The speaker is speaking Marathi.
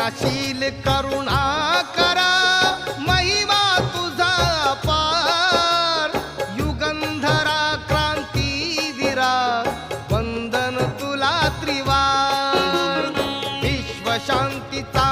दयाशील करुणा करा महिमा तुझा अपार युगंधरा क्रांतीवीरा वंदन तुला त्रिवार विश्व शांतीचा